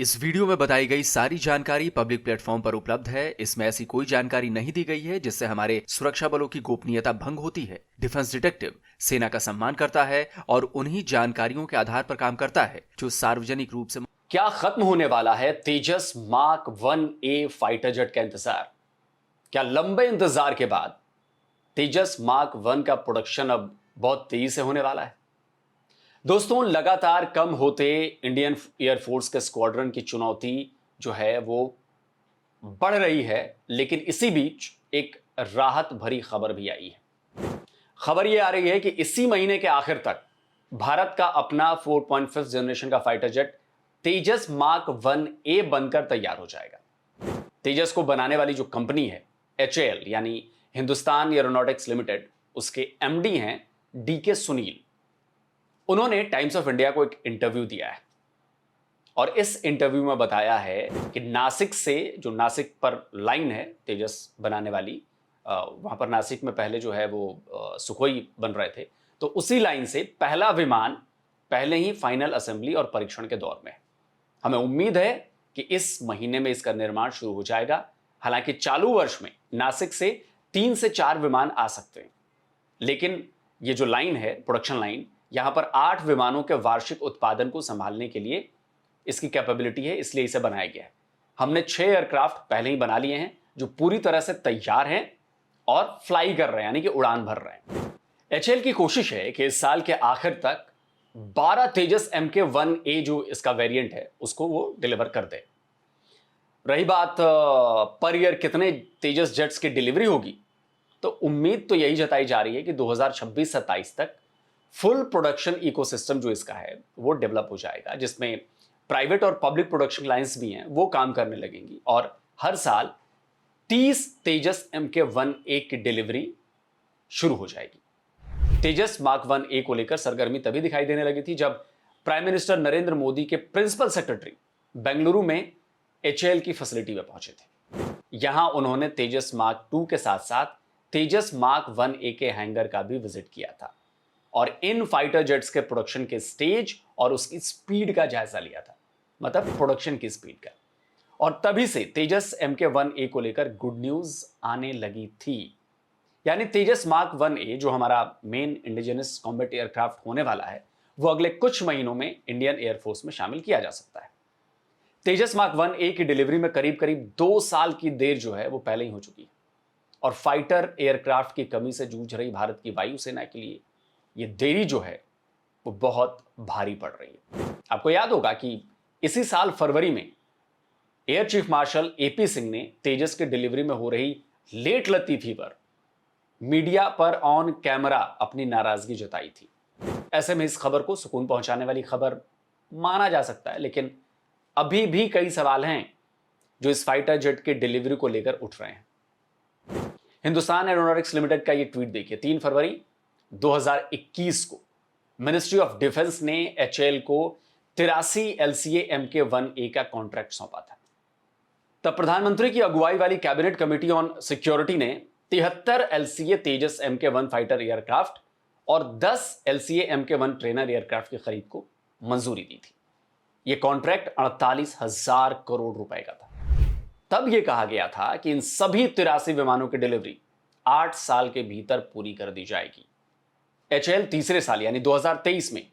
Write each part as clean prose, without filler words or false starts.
इस वीडियो में बताई गई सारी जानकारी पब्लिक प्लेटफॉर्म पर उपलब्ध है। इसमें ऐसी कोई जानकारी नहीं दी गई है जिससे हमारे सुरक्षा बलों की गोपनीयता भंग होती है। डिफेंस डिटेक्टिव सेना का सम्मान करता है और उन्हीं जानकारियों के आधार पर काम करता है जो सार्वजनिक रूप से। क्या खत्म होने वाला है तेजस मार्क 1A फाइटर जेट का इंतजार? क्या लंबे इंतजार के बाद तेजस मार्क 1 का प्रोडक्शन अब बहुत तेजी से होने वाला है? दोस्तों, लगातार कम होते इंडियन एयरफोर्स के स्क्वाड्रन की चुनौती जो है वो बढ़ रही है, लेकिन इसी बीच एक राहत भरी खबर भी आई है। खबर यह आ रही है कि इसी महीने के आखिर तक भारत का अपना 4.5 जनरेशन का फाइटर जेट तेजस मार्क 1A बनकर तैयार हो जाएगा। तेजस को बनाने वाली जो कंपनी है HAL यानी हिंदुस्तान एरोनॉटिक्स लिमिटेड, उसके MD हैं DK सुनील। उन्होंने टाइम्स ऑफ इंडिया को एक इंटरव्यू दिया है और इस इंटरव्यू में बताया है कि नासिक से, जो नासिक पर लाइन है तेजस बनाने वाली, वहां पर नासिक में पहले जो है वो सुखोई बन रहे थे, तो उसी लाइन से पहला विमान पहले ही फाइनल असेंबली और परीक्षण के दौर में है। हमें उम्मीद है कि इस महीने में इसका निर्माण शुरू हो जाएगा। हालांकि चालू वर्ष में नासिक से 3 से 4 विमान आ सकते हैं, लेकिन ये जो लाइन है, प्रोडक्शन लाइन, यहां पर 8 विमानों के वार्षिक उत्पादन को संभालने के लिए इसकी कैपेबिलिटी है, इसलिए इसे बनाया गया है। हमने 6 एयरक्राफ्ट पहले ही बना लिए हैं जो पूरी तरह से तैयार हैं और फ्लाई कर रहे हैं, यानी कि उड़ान भर रहे हैं। HAL की कोशिश है कि इस साल के आखिर तक 12 तेजस MK1A जो इसका वेरिएंट है उसको वो डिलीवर कर दे। रही बात पर ईयर कितने तेजस जेट्स की डिलीवरी होगी, तो उम्मीद तो यही जताई जा रही है कि 2026-27 तक फुल प्रोडक्शन इकोसिस्टम जो इसका है वो डेवलप हो जाएगा, जिसमें प्राइवेट और पब्लिक प्रोडक्शन लाइंस भी हैं, वो काम करने लगेंगी और हर साल 30 तेजस MK1A की डिलीवरी शुरू हो जाएगी। तेजस मार्क 1A को लेकर सरगर्मी तभी दिखाई देने लगी थी जब प्राइम मिनिस्टर नरेंद्र मोदी के प्रिंसिपल सेक्रेटरी बेंगलुरु में HAL की फैसिलिटी में पहुंचे थे। यहां उन्होंने तेजस मार्क 2 के साथ साथ तेजस मार्क 1A के हैंगर का भी विजिट किया था और इन फाइटर जेट्स के प्रोडक्शन के स्टेज और उसकी स्पीड का जायजा लिया था, मतलब प्रोडक्शन की स्पीड का। और तभी से तेजस MK1A को लेकर गुड न्यूज आने लगी थी। यानी तेजस मार्क 1A जो हमारा मेन इंडिजिनस कॉम्बैट एयरक्राफ्ट होने वाला है, वो अगले कुछ महीनों में इंडियन एयरफोर्स में शामिल किया जा सकता है। तेजस मार्क 1A की डिलीवरी में करीब करीब 2 साल की देर जो है वो पहले ही हो चुकी है और फाइटर एयरक्राफ्ट की कमी से जूझ रही भारत की वायुसेना के लिए ये देरी जो है वो बहुत भारी पड़ रही है। आपको याद होगा कि इसी साल फरवरी में air chief marshal AP Singh ने तेजस की डिलीवरी में हो रही लेट लतीफी पर मीडिया पर ऑन कैमरा अपनी नाराजगी जताई थी। ऐसे में इस खबर को सुकून पहुंचाने वाली खबर माना जा सकता है, लेकिन अभी भी कई सवाल हैं जो इस फाइटर जेट की डिलीवरी को लेकर उठ रहे हैं। हिंदुस्तान एरोनॉटिक्स लिमिटेड का ये ट्वीट देखिए। 3 फरवरी 2021 को मिनिस्ट्री ऑफ डिफेंस ने HAL को 83 LCA MK1A का कॉन्ट्रैक्ट सौंपा था। तब प्रधानमंत्री की अगुवाई वाली कैबिनेट कमेटी ऑन सिक्योरिटी ने 73 LCA तेजस MK1 फाइटर एयरक्राफ्ट और 10 LCA MK1 ट्रेनर एयरक्राफ्ट की खरीद को मंजूरी दी थी। यह कॉन्ट्रैक्ट 48,000 करोड़ रुपए का था। तब यह कहा गया था कि इन सभी 83 विमानों की डिलीवरी 8 साल के भीतर पूरी कर दी जाएगी। HAL तीसरे साल यानी 2023 में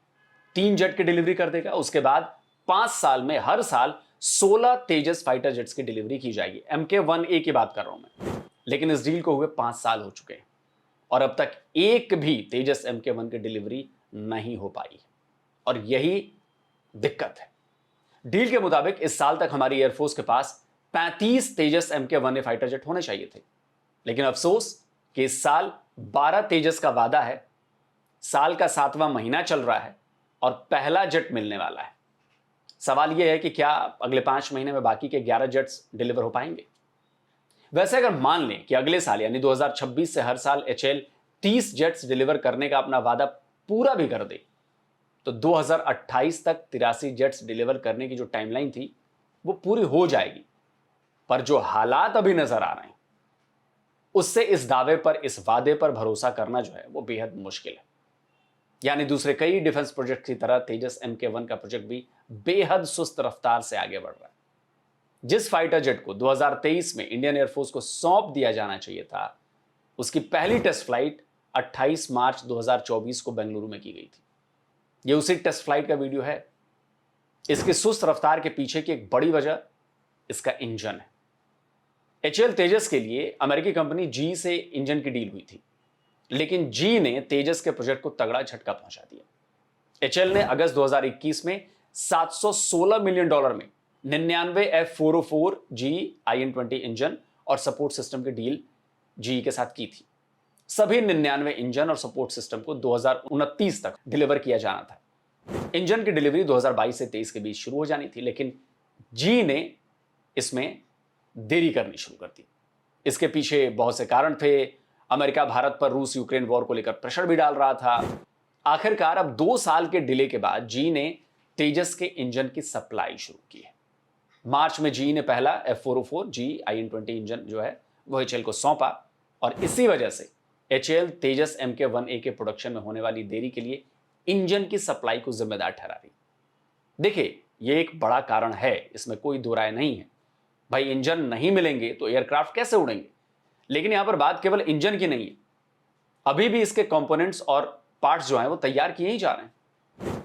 3 जेट की डिलीवरी कर देगा। उसके बाद 5 साल में हर साल 16 तेजस फाइटर जेट्स की डिलीवरी की जाएगी। MK1A की बात कर रहा हूं मैं, लेकिन इस डील को हुए 5 साल हो चुके हैं और अब तक एक भी तेजस MK1 की डिलीवरी नहीं हो पाई और यही दिक्कत है। डील के मुताबिक इस साल तक हमारी एयरफोर्स के पास 35 तेजस MK1A फाइटर जेट होने चाहिए थे, लेकिन अफसोस कि इस साल 12 तेजस का वादा है। साल का 7वां महीना चल रहा है और पहला जेट मिलने वाला है। सवाल यह है कि क्या अगले 5 महीने में बाकी के 11 जेट्स डिलीवर हो पाएंगे? वैसे अगर मान लें कि अगले साल यानी 2026 से हर साल HAL 30 जेट्स डिलीवर करने का अपना वादा पूरा भी कर दे, तो 2028 तक 83 जेट्स डिलीवर करने की जो टाइमलाइन थी वो पूरी हो जाएगी। पर जो हालात अभी नजर आ रहे हैं उससे इस दावे पर, इस वादे पर भरोसा करना जो है वो बेहद मुश्किल है। यानी दूसरे कई डिफेंस प्रोजेक्ट की तरह तेजस MK1 का प्रोजेक्ट भी बेहद सुस्त रफ्तार से आगे बढ़ रहा है। जिस फाइटर जेट को 2023 में इंडियन एयरफोर्स को सौंप दिया जाना चाहिए था, उसकी पहली टेस्ट फ्लाइट 28 मार्च 2024 को बेंगलुरु में की गई थी। यह उसी टेस्ट फ्लाइट का वीडियो है। इसकी सुस्त रफ्तार के पीछे की एक बड़ी वजह इसका इंजन है। HAL तेजस के लिए अमेरिकी कंपनी जी से इंजन की डील हुई थी, लेकिन जी ने तेजस के प्रोजेक्ट को तगड़ा झटका पहुंचा दिया। HAL ने अगस्त 2021 में $716 मिलियन में 99 F404G IN-20 इंजन और सपोर्ट सिस्टम की डील जी के साथ की थी। सभी 99 इंजन और सपोर्ट सिस्टम को 2029 तक डिलीवर किया जाना था। इंजन की डिलीवरी 2022 से 23 के बीच शुरू हो जानी थी, लेकिन जी ने इसमें देरी करनी शुरू कर दी। इसके पीछे बहुत से कारण थे। अमेरिका भारत पर रूस यूक्रेन वॉर को लेकर प्रेशर भी डाल रहा था। आखिरकार अब 2 साल के डिले के बाद जी ने तेजस के इंजन की सप्लाई शुरू की है। मार्च में जी ने पहला F404G IN-20 इंजन जो है वो HAL को सौंपा और इसी वजह से HAL तेजस MK1A के प्रोडक्शन में होने वाली देरी के लिए इंजन की सप्लाई को जिम्मेदार ठहरा रही। देखिए, ये एक बड़ा कारण है, इसमें कोई दो राय नहीं है। भाई, इंजन नहीं मिलेंगे तो एयरक्राफ्ट कैसे उड़ेंगे? लेकिन यहां पर बात केवल इंजन की नहीं है, अभी भी इसके कंपोनेंट्स और पार्ट्स जो हैं वो तैयार किए ही जा रहे हैं।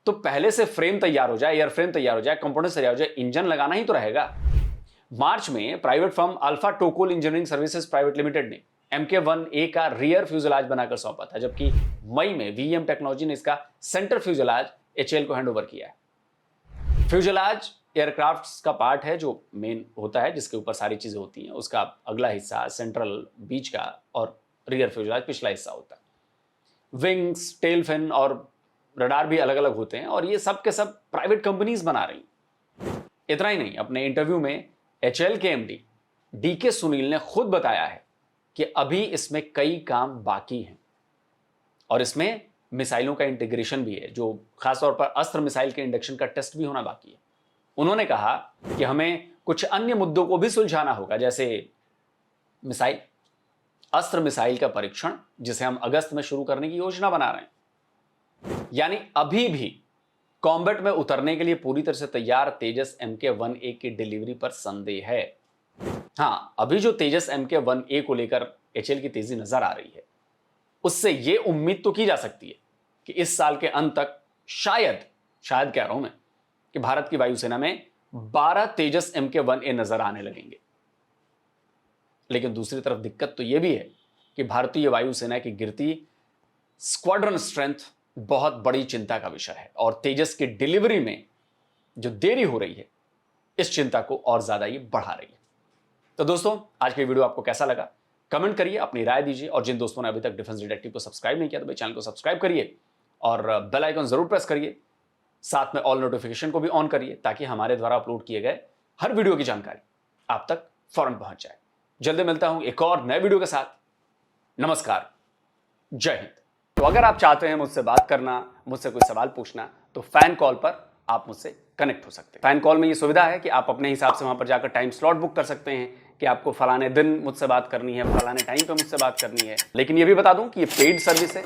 तो पहले से फ्रेम तैयार हो जाए, एयरफ्रेम तैयार हो जाए, कंपोनेंट्स तैयार हो जाए, इंजन लगाना ही तो रहेगा। मार्च में private firm Alpha Tocol Engineering Services Private Limited ने MK1A का रियर फ्यूजलाज बनाकर सौंपा था, जबकि मई में VEM टेक्नोलॉजी ने इसका सेंटर फ्यूजलाज HAL को हैंडओवर किया है। फ्यूजलाज एयरक्राफ्ट का पार्ट है जो मेन होता है, जिसके ऊपर सारी चीजें होती हैं। उसका अगला हिस्सा सेंट्रल बीच का और रियर फ्यूजलाज पिछला हिस्सा होता है। विंग्स, टेल फिन और रडार भी अलग अलग होते हैं और ये सब के सब प्राइवेट कंपनीज बना रही। इतना ही नहीं, अपने इंटरव्यू में HAL के MD DK सुनील ने खुद बताया है कि अभी इसमें कई काम बाकी हैं और इसमें मिसाइलों का इंटीग्रेशन भी है, जो खासतौर पर अस्त्र मिसाइल के इंडक्शन का टेस्ट भी होना बाकी है। उन्होंने कहा कि हमें कुछ अन्य मुद्दों को भी सुलझाना होगा, जैसे मिसाइल, अस्त्र मिसाइल का परीक्षण, जिसे हम अगस्त में शुरू करने की योजना बना रहे हैं। यानी अभी भी कॉम्बैट में उतरने के लिए पूरी तरह से तैयार तेजस MK1A की डिलीवरी पर संदेह है। हां, अभी जो तेजस MK1A को लेकर HAL की तेजी नजर आ रही है, उससे यह उम्मीद तो की जा सकती है कि इस साल के अंत तक शायद कह रहा हूं मैं कि भारत की वायुसेना में 12 तेजस MK1A नजर आने लगेंगे। लेकिन दूसरी तरफ दिक्कत तो यह भी है कि भारतीय वायुसेना की गिरती स्क्वाड्रन स्ट्रेंथ बहुत बड़ी चिंता का विषय है और तेजस की डिलीवरी में जो देरी हो रही है, इस चिंता को और ज्यादा ये बढ़ा रही है। तो दोस्तों, आज की वीडियो आपको कैसा लगा कमेंट करिए, अपनी राय दीजिए और जिन दोस्तों ने अभी तक डिफेंस डिटेक्टिव को सब्सक्राइब नहीं किया तो भाई चैनल को सब्सक्राइब करिए और बेल आइकन जरूर प्रेस करिए। साथ में ऑल नोटिफिकेशन को भी ऑन करिए ताकि हमारे द्वारा अपलोड किए गए हर वीडियो की जानकारी आप तक फौरन पहुंच जाए। जल्दी मिलता हूं एक और नए वीडियो के साथ। नमस्कार, जय हिंद। तो अगर आप चाहते हैं मुझसे बात करना, मुझसे कोई सवाल पूछना, तो फैन कॉल पर आप मुझसे कनेक्ट हो सकते हैं। फैन कॉल में ये सुविधा है कि आप अपने हिसाब से वहां पर जाकर टाइम स्लॉट बुक कर सकते हैं कि आपको फलाने दिन मुझसे बात करनी है, फलाने टाइम पे मुझसे बात करनी है। लेकिन ये भी बता दूं कि ये पेड सर्विस है,